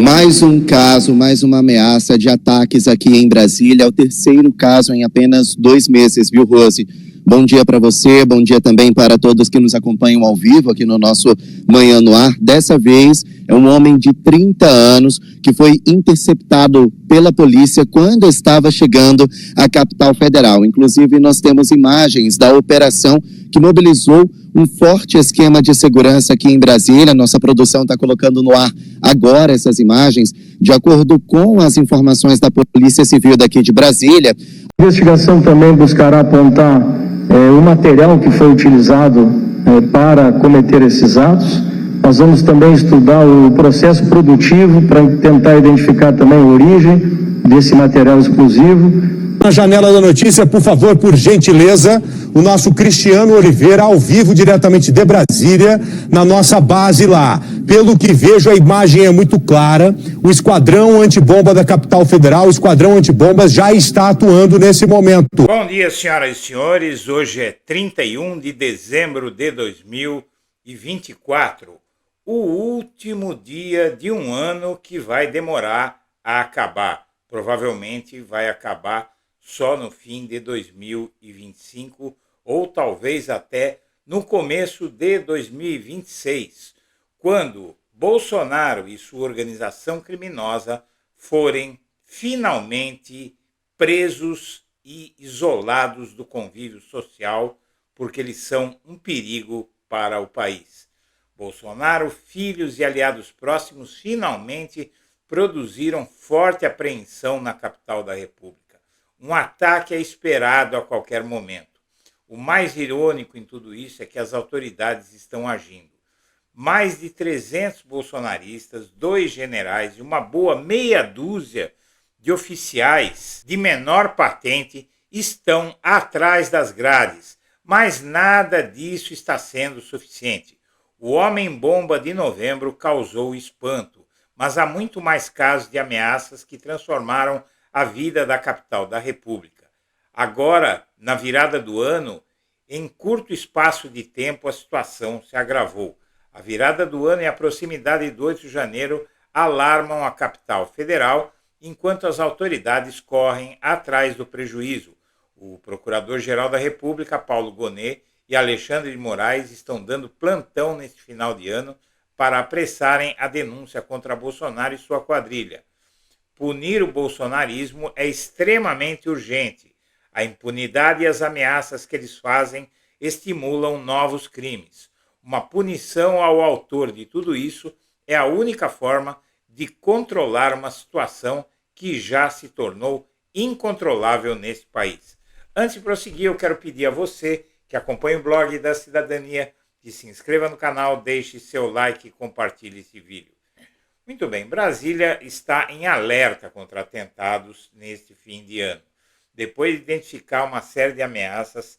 Mais um caso, mais uma ameaça de ataques aqui em Brasília. É o terceiro caso em apenas 2 meses, viu, Rose? Bom dia para você, bom dia também para todos que nos acompanham ao vivo aqui no nosso Manhã no Ar. Dessa vez é um homem de 30 anos que foi interceptado pela polícia quando estava chegando à capital federal. Inclusive, nós temos imagens da operação que mobilizou um forte esquema de segurança aqui em Brasília. Nossa produção está colocando no ar agora essas imagens. De acordo com as informações da Polícia Civil daqui de Brasília, a investigação também buscará apontar o material que foi utilizado para cometer esses atos. Nós vamos também estudar o processo produtivo para tentar identificar também a origem desse material explosivo. Na janela da notícia, por favor, por gentileza, o nosso Cristiano Oliveira, ao vivo, diretamente de Brasília, na nossa base lá. Pelo que vejo, a imagem é muito clara. O Esquadrão Antibomba da Capital Federal, o Esquadrão Antibombas, já está atuando nesse momento. Bom dia, senhoras e senhores. Hoje é 31 de dezembro de 2024. O último dia de um ano que vai demorar a acabar. Provavelmente vai acabar só no fim de 2025 ou talvez até no começo de 2026, quando Bolsonaro e sua organização criminosa forem finalmente presos e isolados do convívio social, porque eles são um perigo para o país. Bolsonaro, filhos e aliados próximos finalmente produziram forte apreensão na capital da República. Um ataque é esperado a qualquer momento. O mais irônico em tudo isso é que as autoridades estão agindo. Mais de 300 bolsonaristas, 2 generais e uma boa meia dúzia de oficiais de menor patente estão atrás das grades, mas nada disso está sendo suficiente. O homem-bomba de novembro causou espanto, mas há muito mais casos de ameaças que transformaram a vida da capital da República. Agora, na virada do ano, em curto espaço de tempo, a situação se agravou. A virada do ano e a proximidade do 8 de janeiro alarmam a capital federal, enquanto as autoridades correm atrás do prejuízo. O Procurador-Geral da República, Paulo Gonet, e Alexandre de Moraes estão dando plantão neste final de ano para apressarem a denúncia contra Bolsonaro e sua quadrilha. Punir o bolsonarismo é extremamente urgente. A impunidade e as ameaças que eles fazem estimulam novos crimes. Uma punição ao autor de tudo isso é a única forma de controlar uma situação que já se tornou incontrolável nesse país. Antes de prosseguir, eu quero pedir a você que acompanha o blog da Cidadania que se inscreva no canal, deixe seu like e compartilhe esse vídeo. Muito bem, Brasília está em alerta contra atentados neste fim de ano. Depois de identificar uma série de ameaças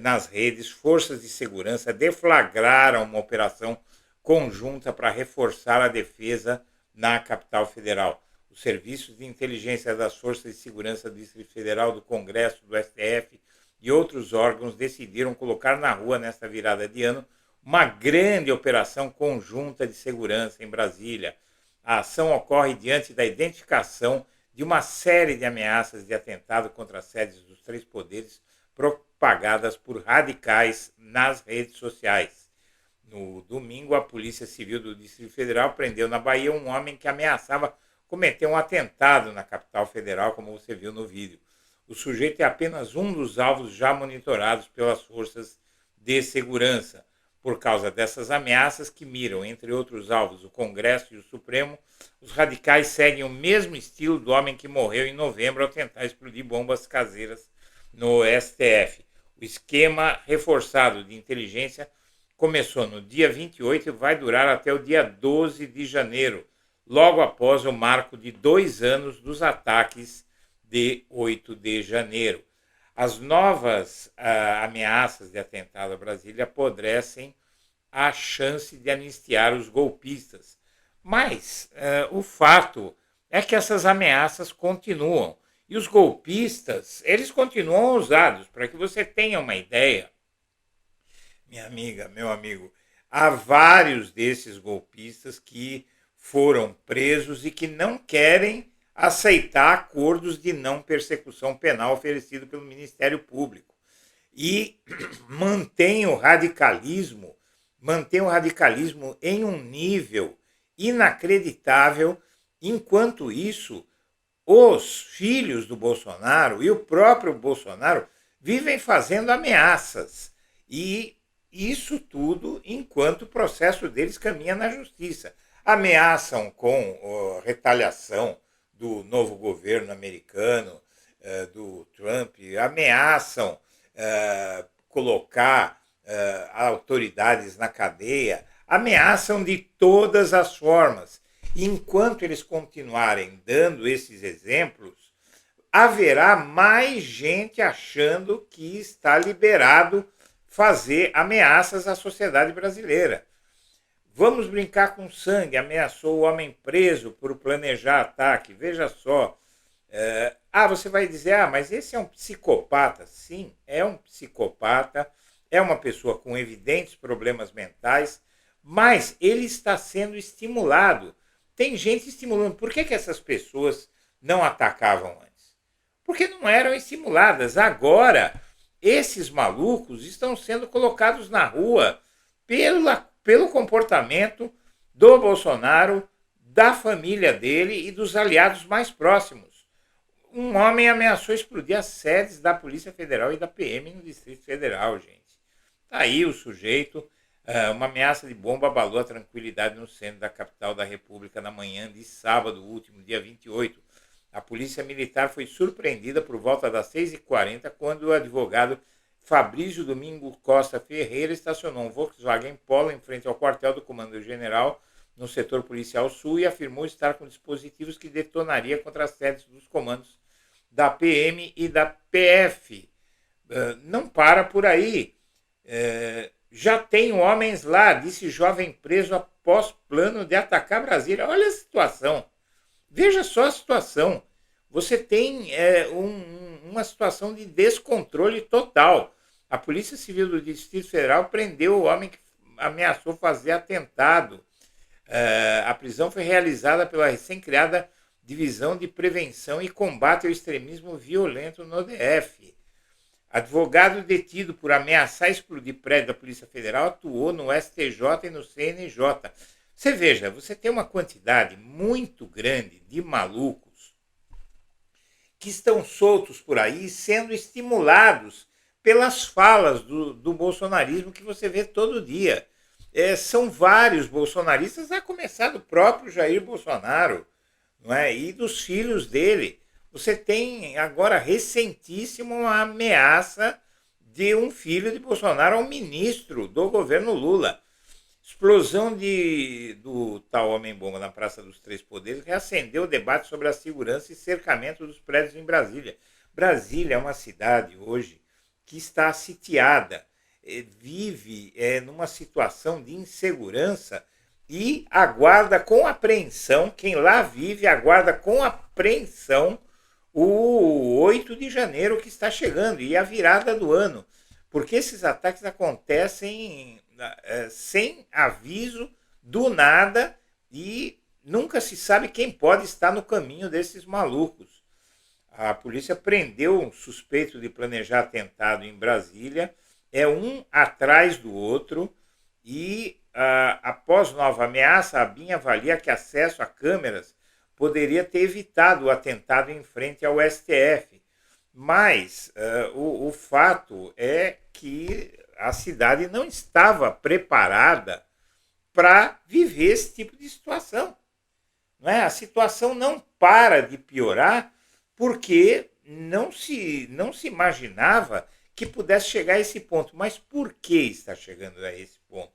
nas redes, forças de segurança deflagraram uma operação conjunta para reforçar a defesa na capital federal. Os serviços de inteligência das forças de segurança do Distrito Federal, do Congresso, do STF e outros órgãos decidiram colocar na rua nesta virada de ano uma grande operação conjunta de segurança em Brasília. A ação ocorre diante da identificação de uma série de ameaças de atentado contra as sedes dos 3 poderes propagadas por radicais nas redes sociais. No domingo, a Polícia Civil do Distrito Federal prendeu na Bahia um homem que ameaçava cometer um atentado na capital federal, como você viu no vídeo. O sujeito é apenas um dos alvos já monitorados pelas forças de segurança. Por causa dessas ameaças que miram, entre outros alvos, o Congresso e o Supremo, os radicais seguem o mesmo estilo do homem que morreu em novembro ao tentar explodir bombas caseiras no STF. O esquema reforçado de inteligência começou no dia 28 e vai durar até o dia 12 de janeiro, logo após o marco de 2 anos dos ataques de 8 de janeiro. As novas ameaças de atentado a Brasília apodrecem a chance de anistiar os golpistas. Mas o fato é que essas ameaças continuam. E os golpistas, eles continuam ousados. Para que você tenha uma ideia, minha amiga, meu amigo, há vários desses golpistas que foram presos e que não querem aceitar acordos de não persecução penal oferecido pelo Ministério Público. E mantém o radicalismo em um nível inacreditável. Enquanto isso, os filhos do Bolsonaro e o próprio Bolsonaro vivem fazendo ameaças. E isso tudo enquanto o processo deles caminha na justiça. Ameaçam com retaliação do novo governo americano, do Trump, ameaçam colocar autoridades na cadeia, ameaçam de todas as formas. Enquanto eles continuarem dando esses exemplos, haverá mais gente achando que está liberado fazer ameaças à sociedade brasileira. Vamos brincar com sangue, ameaçou o homem preso por planejar ataque. Veja só. Você vai dizer, mas esse é um psicopata. Sim, é um psicopata, é uma pessoa com evidentes problemas mentais, mas ele está sendo estimulado. Tem gente estimulando. Por que essas pessoas não atacavam antes? Porque não eram estimuladas. Agora, esses malucos estão sendo colocados na rua pelo comportamento do Bolsonaro, da família dele e dos aliados mais próximos. Um homem ameaçou explodir as sedes da Polícia Federal e da PM no Distrito Federal, gente. Tá aí o sujeito, uma ameaça de bomba abalou a tranquilidade no centro da capital da República na manhã de sábado último, dia 28. A Polícia Militar foi surpreendida por volta das 6h40, quando o advogado Fabrício Domingo Costa Ferreira estacionou um Volkswagen Polo em frente ao quartel do Comando General no setor policial sul e afirmou estar com dispositivos que detonaria contra as sedes dos comandos da PM e da PF. Não para por aí. Já tem homens lá, disse jovem preso após plano de atacar Brasília. Olha a situação. Veja só a situação. Você tem uma situação de descontrole total. A Polícia Civil do Distrito Federal prendeu o homem que ameaçou fazer atentado. A prisão foi realizada pela recém-criada Divisão de Prevenção e Combate ao Extremismo Violento no DF. Advogado detido por ameaçar explodir prédio da Polícia Federal atuou no STJ e no CNJ. Você veja, você tem uma quantidade muito grande de malucos que estão soltos por aí, sendo estimulados pelas falas do bolsonarismo que você vê todo dia. São vários bolsonaristas, a começar do próprio Jair Bolsonaro, não é? E dos filhos dele. Você tem agora recentíssimo uma ameaça de um filho de Bolsonaro ao ministro do governo Lula. Explosão do tal homem-bomba na Praça dos Três Poderes reacendeu o debate sobre a segurança e cercamento dos prédios em Brasília. Brasília é uma cidade hoje que está sitiada, vive numa situação de insegurança e aguarda com apreensão, quem lá vive aguarda com apreensão o 8 de janeiro que está chegando e a virada do ano, porque esses ataques acontecem sem aviso, do nada, e nunca se sabe quem pode estar no caminho desses malucos. A polícia prendeu um suspeito de planejar atentado em Brasília, um atrás do outro, e após nova ameaça, a BIM avalia que acesso a câmeras poderia ter evitado o atentado em frente ao STF. Mas o fato é que a cidade não estava preparada para viver esse tipo de situação. Não é? A situação não para de piorar porque não se imaginava que pudesse chegar a esse ponto. Mas por que está chegando a esse ponto?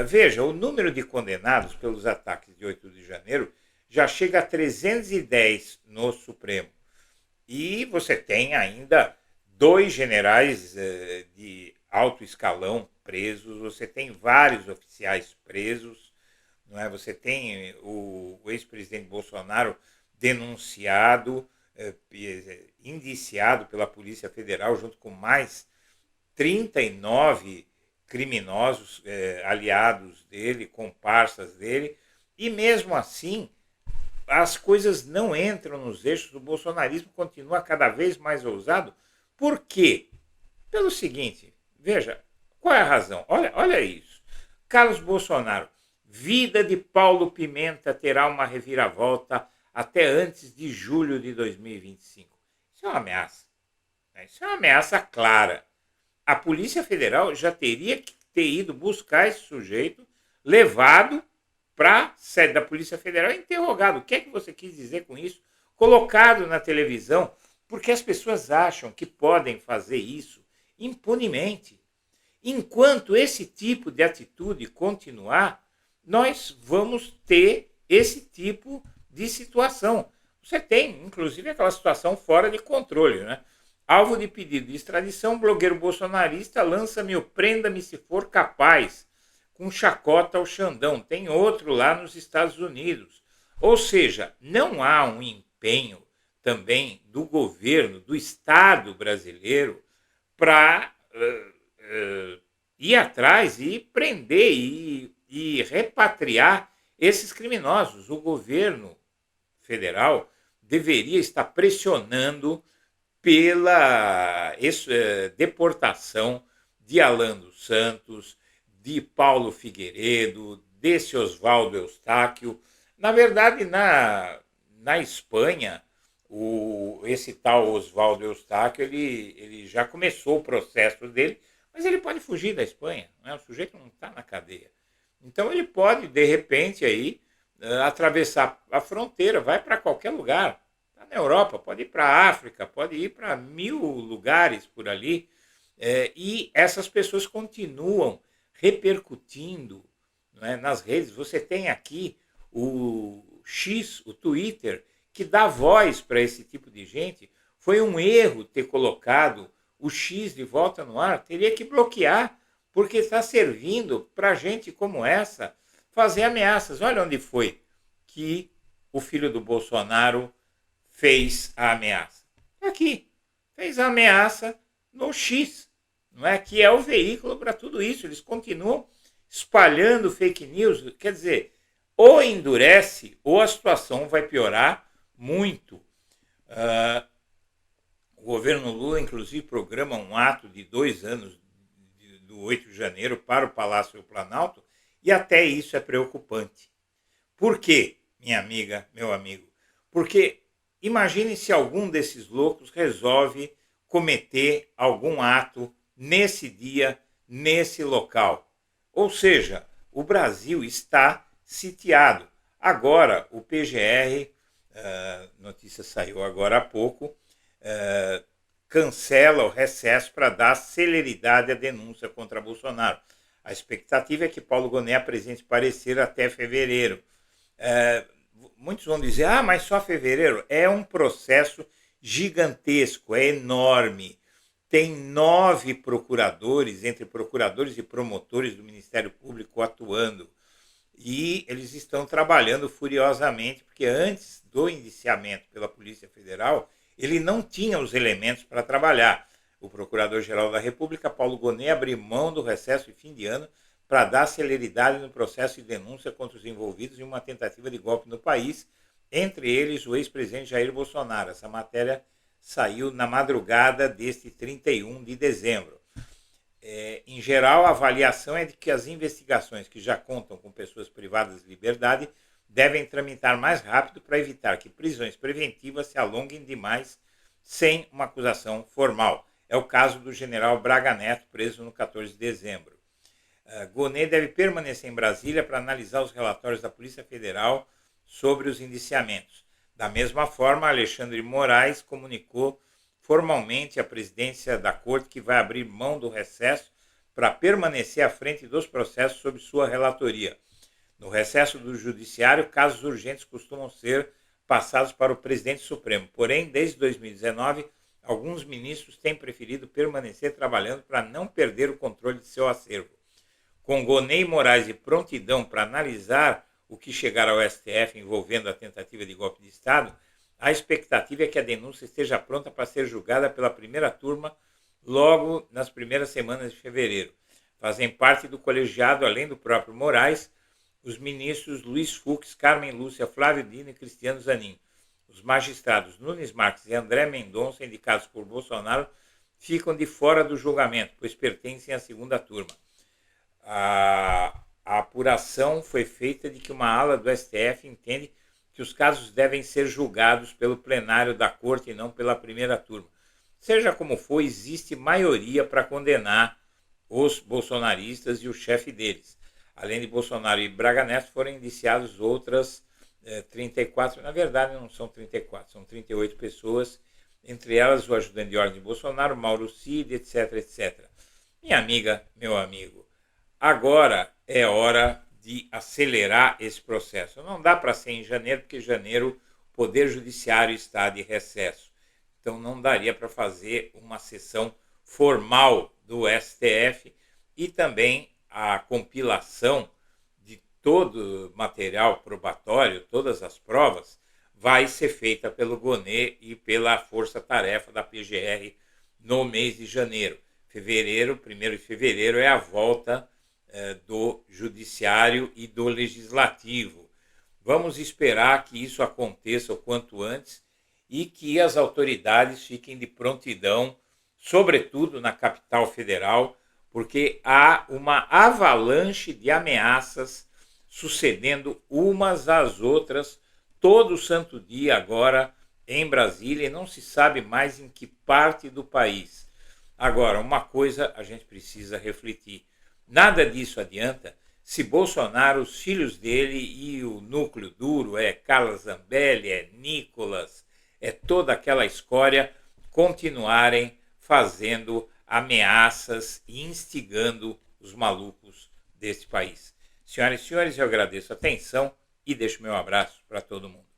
Veja, o número de condenados pelos ataques de 8 de janeiro já chega a 310 no Supremo. E você tem ainda 2 generais de alto escalão presos, você tem vários oficiais presos, não é? Você tem o ex-presidente Bolsonaro denunciado, indiciado pela Polícia Federal, junto com mais 39 criminosos aliados dele, comparsas dele, E mesmo assim, as coisas não entram nos eixos, o bolsonarismo continua cada vez mais ousado. Por quê? Pelo seguinte, veja, qual é a razão? Olha isso. Carlos Bolsonaro, vida de Paulo Pimenta terá uma reviravolta até antes de julho de 2025. Isso é uma ameaça. Isso é uma ameaça clara. A Polícia Federal já teria que ter ido buscar esse sujeito, levado para a sede da Polícia Federal e interrogado. O que é que você quis dizer com isso? Colocado na televisão, porque as pessoas acham que podem fazer isso impunemente. Enquanto esse tipo de atitude continuar, nós vamos ter esse tipo de situação. Você tem, inclusive, aquela situação fora de controle, né? Alvo de pedido de extradição, blogueiro bolsonarista lança-me o prenda-me se for capaz, com chacota ao Xandão. Tem outro lá nos Estados Unidos. Ou seja, não há um empenho também do governo, do Estado brasileiro, para ir atrás e prender e repatriar esses criminosos. O governo federal deveria estar pressionando pela deportação de Alan dos Santos, de Paulo Figueiredo, desse Oswaldo Eustáquio. Na verdade, na Espanha, esse tal Oswaldo Eustáquio, ele já começou o processo dele, mas ele pode fugir da Espanha, né? O sujeito não está na cadeia. Então ele pode, de repente, aí, atravessar a fronteira, vai para qualquer lugar. Está na Europa, pode ir para a África, pode ir para 1000 lugares por ali. E essas pessoas continuam repercutindo, né, nas redes. Você tem aqui o X, o Twitter, que dá voz para esse tipo de gente. Foi um erro ter colocado o X de volta no ar, teria que bloquear, porque está servindo para gente como essa fazer ameaças. Olha onde foi que o filho do Bolsonaro fez a ameaça. Aqui, fez a ameaça no X, não é? Que é o veículo para tudo isso. Eles continuam espalhando fake news. Quer dizer, ou endurece, ou a situação vai piorar muito. O governo Lula, inclusive, programa um ato de 2 anos do 8 de janeiro para o Palácio do Planalto, e até isso é preocupante. Por quê, minha amiga, meu amigo? Porque imagine se algum desses loucos resolve cometer algum ato nesse dia, nesse local. Ou seja, o Brasil está sitiado. Agora, o PGR, notícia saiu agora há pouco, cancela o recesso para dar celeridade à denúncia contra Bolsonaro. A expectativa é que Paulo Gonet apresente parecer até fevereiro. Muitos vão dizer, mas só fevereiro? É um processo gigantesco, é enorme. Tem 9 procuradores, entre procuradores e promotores do Ministério Público atuando. E eles estão trabalhando furiosamente, porque antes do indiciamento pela Polícia Federal, ele não tinha os elementos para trabalhar. O Procurador-Geral da República, Paulo Gonet, abriu mão do recesso de fim de ano para dar celeridade no processo de denúncia contra os envolvidos em uma tentativa de golpe no país, entre eles o ex-presidente Jair Bolsonaro. Essa matéria saiu na madrugada deste 31 de dezembro. Em geral, a avaliação é de que as investigações que já contam com pessoas privadas de liberdade devem tramitar mais rápido para evitar que prisões preventivas se alonguem demais sem uma acusação formal. É o caso do general Braga Neto, preso no 14 de dezembro. Gonet deve permanecer em Brasília para analisar os relatórios da Polícia Federal sobre os indiciamentos. Da mesma forma, Alexandre de Moraes comunicou formalmente à presidência da Corte que vai abrir mão do recesso para permanecer à frente dos processos sob sua relatoria. No recesso do Judiciário, casos urgentes costumam ser passados para o presidente Supremo. Porém, desde 2019, alguns ministros têm preferido permanecer trabalhando para não perder o controle de seu acervo. Com Gonet e Moraes de prontidão para analisar o que chegar ao STF envolvendo a tentativa de golpe de Estado, a expectativa é que a denúncia esteja pronta para ser julgada pela primeira turma logo nas primeiras semanas de fevereiro. Fazem parte do colegiado, além do próprio Moraes, os ministros Luiz Fux, Carmen Lúcia, Flávio Dino e Cristiano Zanin. Os magistrados Nunes Marques e André Mendonça, indicados por Bolsonaro, ficam de fora do julgamento, pois pertencem à segunda turma. A apuração foi feita de que uma ala do STF entende que os casos devem ser julgados pelo plenário da corte e não pela primeira turma. Seja como for, existe maioria para condenar os bolsonaristas e o chefe deles. Além de Bolsonaro e Braga Neto, foram indiciados outras 34, na verdade não são 34, são 38 pessoas, entre elas o ajudante de ordem de Bolsonaro, Mauro Cid, etc, etc. Minha amiga, meu amigo, agora é hora de acelerar esse processo. Não dá para ser em janeiro, porque em janeiro o Poder Judiciário está de recesso. Então não daria para fazer uma sessão formal do STF e também a compilação de todo o material probatório, todas as provas, vai ser feita pelo GONE e pela força-tarefa da PGR no mês de janeiro. 1º de fevereiro é a volta do Judiciário e do Legislativo. Vamos esperar que isso aconteça o quanto antes e que as autoridades fiquem de prontidão, sobretudo na capital federal, porque há uma avalanche de ameaças sucedendo umas às outras todo santo dia agora em Brasília, e não se sabe mais em que parte do país. Agora, uma coisa a gente precisa refletir. Nada disso adianta se Bolsonaro, os filhos dele e o núcleo duro, Carla Zambelli, Nicolas, toda aquela escória, continuarem fazendo ameaças e instigando os malucos desse país. Senhoras e senhores, eu agradeço a atenção e deixo meu abraço para todo mundo.